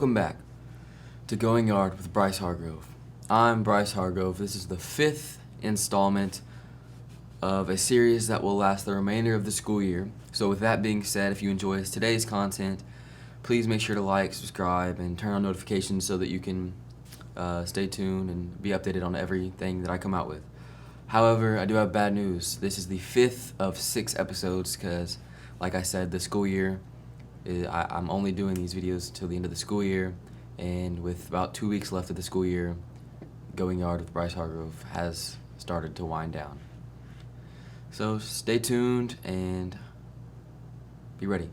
Welcome back to Going Yard with Bryce Hargrove. I'm Bryce Hargrove. This is the 5th installment of a series that will last the remainder of the school year. So with that being said, if you enjoy today's content, please make sure to like, subscribe, and turn on notifications so that you can stay tuned and be updated on everything that I come out with. However, I do have bad news. This is the 5th of 6 episodes because, like I said, the school year, I'm only doing these videos till the end of the school year, and with about 2 weeks left of the school year, Going Yard with Bryce Hargrove has started to wind down. So stay tuned and be ready.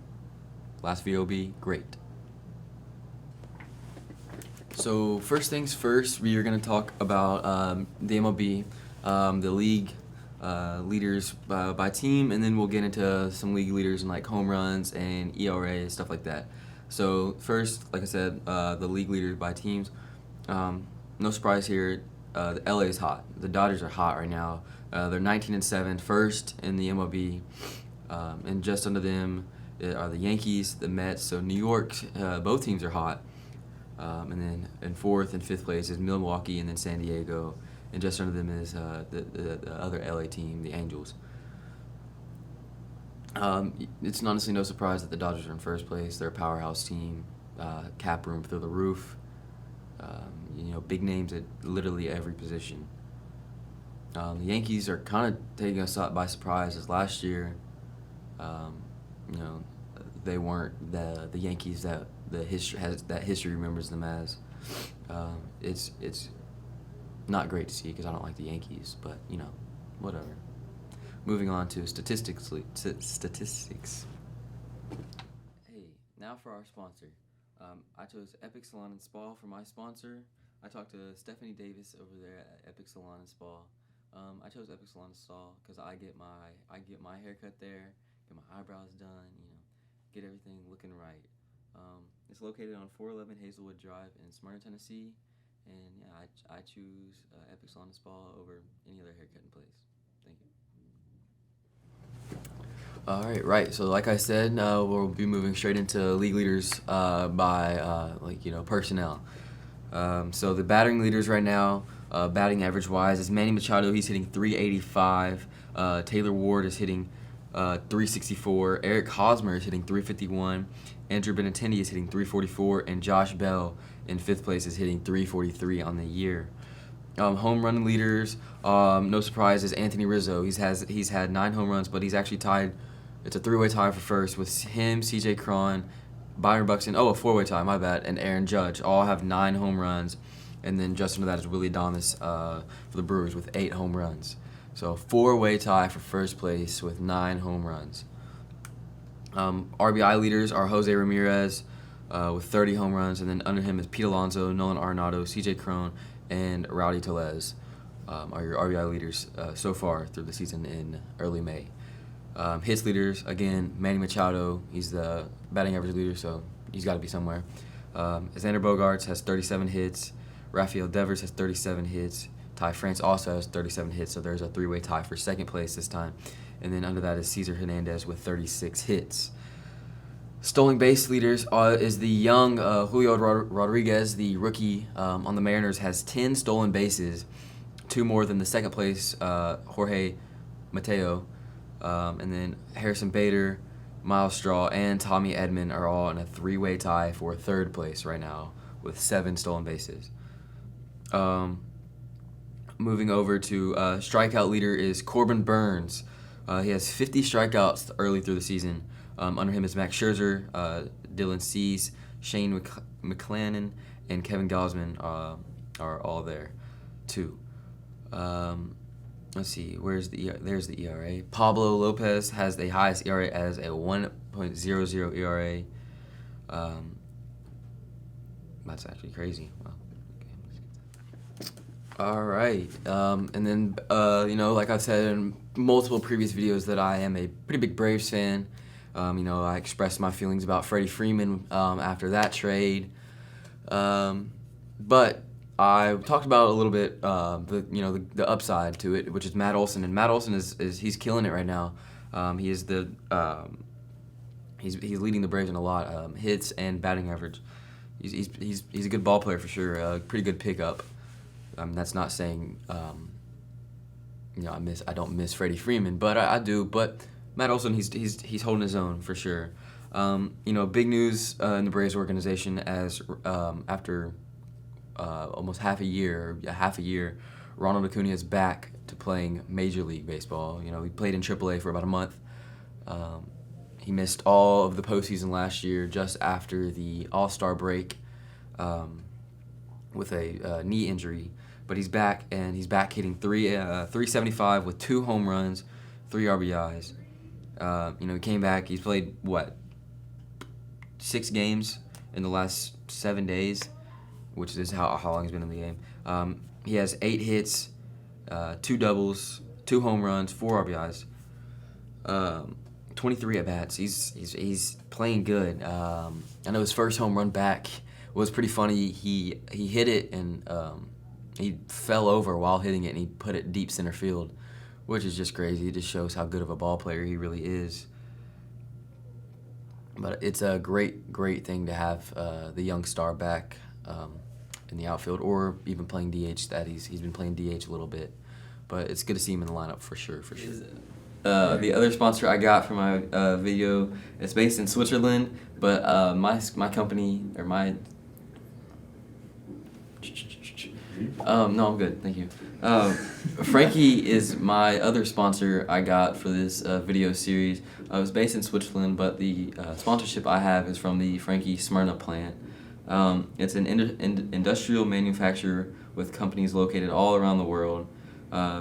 Last video will be great. So first things first, we are going to talk about the MLB, the league leaders by team, and then we'll get into some league leaders in like home runs and ERA, stuff like that. So first, like I said, the league leaders by teams. No surprise here, the LA is hot. The Dodgers are hot right now. They're 19-7, first in the MLB, and just under them are the Yankees, the Mets. So New York, both teams are hot. And then in 4th and 5th place is Milwaukee, and then San Diego. And just under them is the other LA team, the Angels. It's honestly no surprise that the Dodgers are in first place. They're a powerhouse team, cap room through the roof. Big names at literally every position. The Yankees are kind of taking us by surprise, as last year, they weren't the Yankees that history remembers them as. It's not great to see because I don't like the Yankees, but whatever. Moving on to statistics. Hey, now for our sponsor. I chose Epic Salon and Spa for my sponsor. I talked to Stephanie Davis over there at Epic Salon and Spa. I chose Epic Salon and Spa because I get my haircut there, get my eyebrows done, get everything looking right. It's located on 411 Hazelwood Drive in Smyrna, Tennessee. And yeah, I choose Epic Salon and Spa over any other haircutting place. Thank you. Right. So like I said, we'll be moving straight into league leaders by personnel. So the batting leaders right now, batting average wise, is Manny Machado. He's hitting 385. Taylor Ward is hitting 364. Eric Hosmer is hitting 351. Andrew Benintendi is hitting 344, and Josh Bell in 5th place is hitting 343 on the year. Home run leaders, no surprise, is Anthony Rizzo. He's had 9 home runs, but he's actually tied. It's a 3-way tie for first with him, C.J. Cron, Byron Buxton. A 4-way tie, my bad, and Aaron Judge. All have 9 home runs, and then just under that is Willie Adames for the Brewers with 8 home runs. So a 4-way tie for first place with 9 home runs. RBI leaders are Jose Ramirez with 30 home runs, and then under him is Pete Alonso, Nolan Arenado, C.J. Cron, and Rowdy Tellez are your RBI leaders so far through the season in early May. Hits leaders, again, Manny Machado. He's the batting average leader, so he's got to be somewhere. Xander Bogaerts has 37 hits. Rafael Devers has 37 hits. Ty France also has 37 hits, so there's a 3-way tie for second place this time. And then under that is Cesar Hernandez with 36 hits. Stolen base leaders is the young Julio Rodriguez, the rookie on the Mariners, has 10 stolen bases, 2 more than the second place Jorge Mateo. And then Harrison Bader, Miles Straw, and Tommy Edman are all in a 3-way tie for 3rd place right now with 7 stolen bases. Moving over to strikeout leader is Corbin Burns. He has 50 strikeouts early through the season. Under him is Max Scherzer, Dylan Cease, Shane McClanahan, and Kevin Gausman are all there too. Let's see, there's the ERA. Pablo Lopez has the highest ERA as a 1.00 ERA. That's actually crazy. Wow. All right, and then like I've said in multiple previous videos, that I am a pretty big Braves fan. I expressed my feelings about Freddie Freeman after that trade, but I talked about a little bit the upside to it, which is Matt Olson, and Matt Olson is he's killing it right now. He is he's leading the Braves in a lot hits and batting average. He's a good ball player for sure. Pretty good pickup. That's not saying I don't miss Freddie Freeman, but I do. But Matt Olson, he's holding his own for sure. Big news in the Braves organization as after almost half a year, Ronald Acuna is back to playing Major League Baseball. He played in AAA for about a month. He missed all of the postseason last year just after the All-Star break with a knee injury. But he's back, and he's back hitting 375 with 2 home runs, 3 RBIs. He came back. He's played, 6 games in the last 7 days, which is how long he's been in the game. He has 8 hits, 2 doubles, 2 home runs, 4 RBIs, 23 at-bats. He's playing good. I know his first home run back was pretty funny. He hit it, and he fell over while hitting it, and he put it deep center field, which is just crazy. It just shows how good of a ball player he really is. But it's a great thing to have the young star back in the outfield, or even playing DH. That he's been playing DH a little bit, but it's good to see him in the lineup for sure. The other sponsor I got for my video is based in Switzerland, but my company or my no, I'm good, thank you. Frankie is my other sponsor I got for this video series. I was based in Switzerland, but the sponsorship I have is from the Frankie Smyrna plant. It's an industrial manufacturer with companies located all around the world.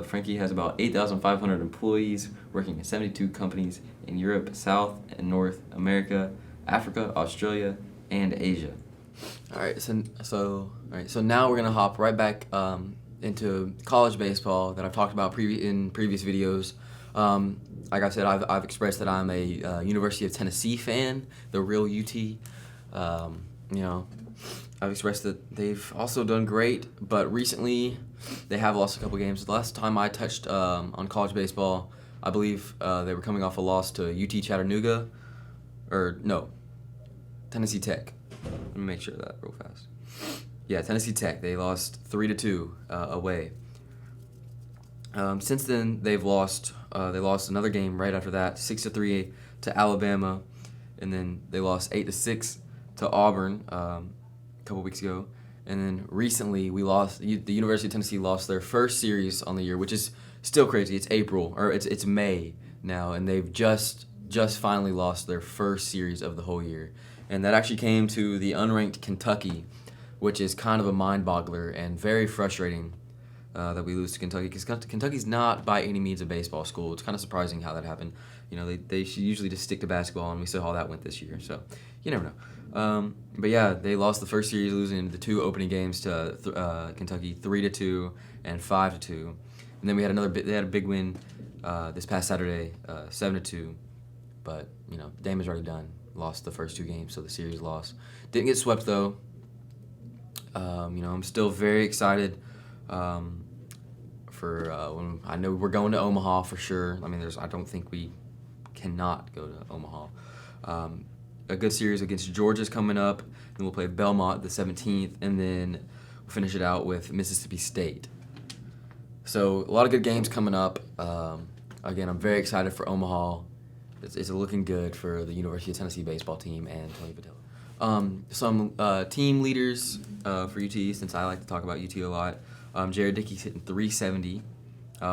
Frankie has about 8,500 employees working in 72 companies in Europe, South and North America, Africa, Australia, and Asia. All right, so now we're gonna hop right back into college baseball that I've talked about in previous videos. Like I said, I've expressed that I'm a University of Tennessee fan, the real UT. I've expressed that they've also done great, but recently they have lost a couple games. The last time I touched on college baseball, I believe they were coming off a loss to UT Chattanooga, or no, Tennessee Tech. Let me make sure of that real fast. Yeah, Tennessee Tech. They lost 3-2 away. Since then, they've lost. They lost another game right after that, 6-3 to Alabama, and then they lost 8-6 to Auburn a couple weeks ago. And then recently, the University of Tennessee lost their first series on the year, which is still crazy. It's April, or it's May now, and they've just finally lost their first series of the whole year. And that actually came to the unranked Kentucky, which is kind of a mind-boggler and very frustrating that we lose to Kentucky, because Kentucky's not by any means a baseball school. It's kind of surprising how that happened. They should usually just stick to basketball, and we saw how that went this year. So you never know. But yeah, they lost the first series, losing the 2 opening games to Kentucky, 3-2 and 5-2. And then we had they had a big win this past Saturday, 7-2. But damage already done. Lost the first 2 games, so the series lost. Didn't get swept though. I'm still very excited for when I know we're going to Omaha for sure. I don't think we cannot go to Omaha. A good series against Georgia's coming up, and we'll play Belmont the 17th, and then we'll finish it out with Mississippi State. So a lot of good games coming up. Again, I'm very excited for Omaha. It's looking good for the University of Tennessee baseball team and Tony Vitello. Some team leaders for UT, since I like to talk about UT a lot. Jared Dickey's hitting 370.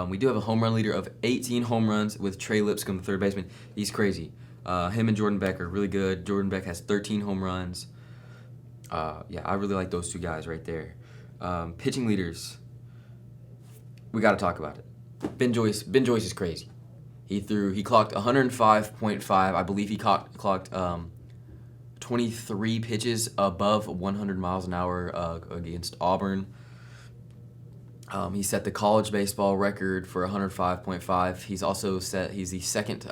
We do have a home run leader of 18 home runs with Trey Lipscomb, the third baseman. He's crazy. Him and Jordan Beck are really good. Jordan Beck has 13 home runs. I really like those 2 guys right there. Pitching leaders, we got to talk about it. Ben Joyce is crazy. He clocked 105.5. I believe he clocked 23 pitches above 100 miles an hour against Auburn. He set the college baseball record for 105.5. He's also he's the second,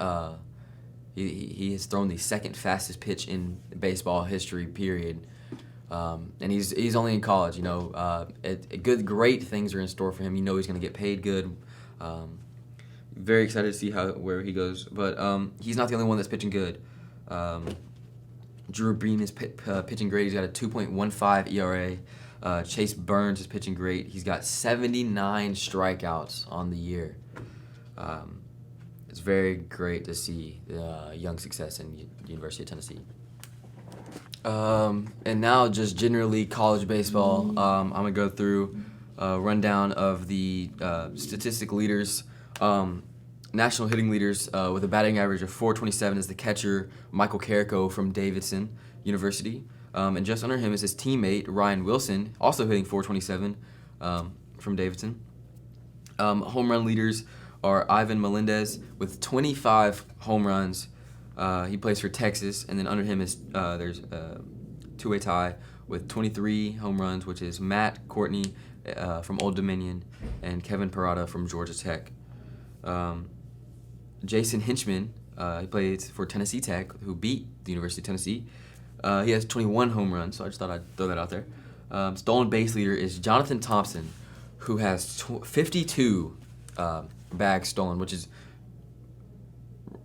he has thrown the second fastest pitch in baseball history, period. And he's only in college, great things are in store for him. He's going to get paid good. Very excited to see where he goes, but he's not the only one that's pitching good. Drew Breen is pitching great. He's got a 2.15 ERA. Chase Burns is pitching great. He's got 79 strikeouts on the year. It's very great to see young success in University of Tennessee. And now just generally college baseball. I'm going to go through a rundown of the statistic leaders. National hitting leaders with a batting average of .427 is the catcher Michael Carrico from Davidson University. And just under him is his teammate Ryan Wilson, also hitting .427 from Davidson. Home run leaders are Ivan Melendez with 25 home runs. He plays for Texas, and then under him is there's a two-way tie with 23 home runs, which is Matt Courtney from Old Dominion and Kevin Parada from Georgia Tech. Jason Hinchman, he plays for Tennessee Tech, who beat the University of Tennessee. He has 21 home runs, so I just thought I'd throw that out there. Stolen base leader is Jonathan Thompson, who has 52 bags stolen, which is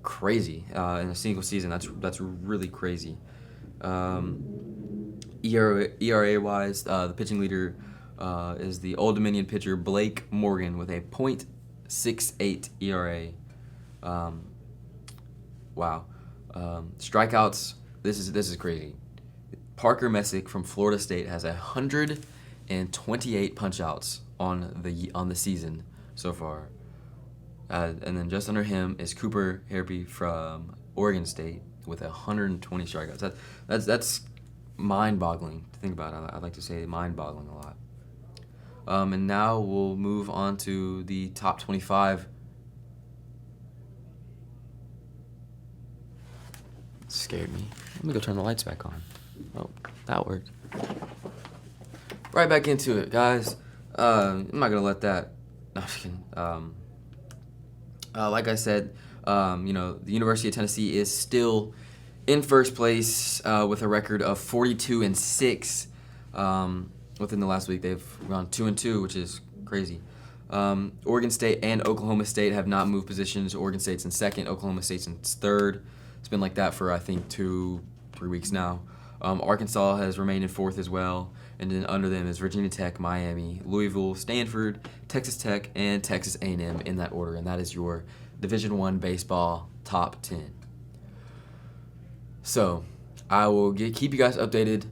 crazy in a single season. That's really crazy. ERA wise, the pitching leader is the Old Dominion pitcher Blake Morgan with a .68 ERA. Wow. Strikeouts. This is crazy. Parker Messick from Florida State has 128 punch-outs on the season so far. And then just under him is Cooper Harpy from Oregon State with 120 strikeouts. That's mind-boggling to think about. I like to say mind-boggling a lot. And now we'll move on to the top 25. Scared me. Let me go turn the lights back on. Oh, that worked. Right back into it, guys. I'm not gonna let that. No, I'm just kidding. Like I said, the University of Tennessee is still in first place with a record of 42-6. Within the last week, they've gone 2-2, which is crazy. Oregon State and Oklahoma State have not moved positions. Oregon State's in second. Oklahoma State's in third. It's been like that for, I think, 2-3 weeks now. Arkansas has remained in fourth as well. And then under them is Virginia Tech, Miami, Louisville, Stanford, Texas Tech, and Texas A&M in that order. And that is your Division I baseball top 10. So I will keep you guys updated.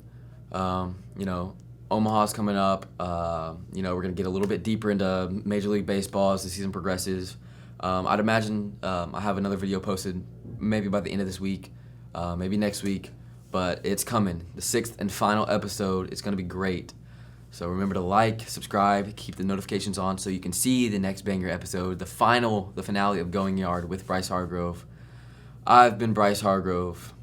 Omaha's coming up. We're going to get a little bit deeper into Major League Baseball as the season progresses. I'd imagine I have another video posted maybe by the end of this week, maybe next week, but it's coming. The 6th and final episode. It's going to be great. So remember to like, subscribe, keep the notifications on so you can see the next banger episode, the finale of Going Yard with Bryce Hargrove. I've been Bryce Hargrove.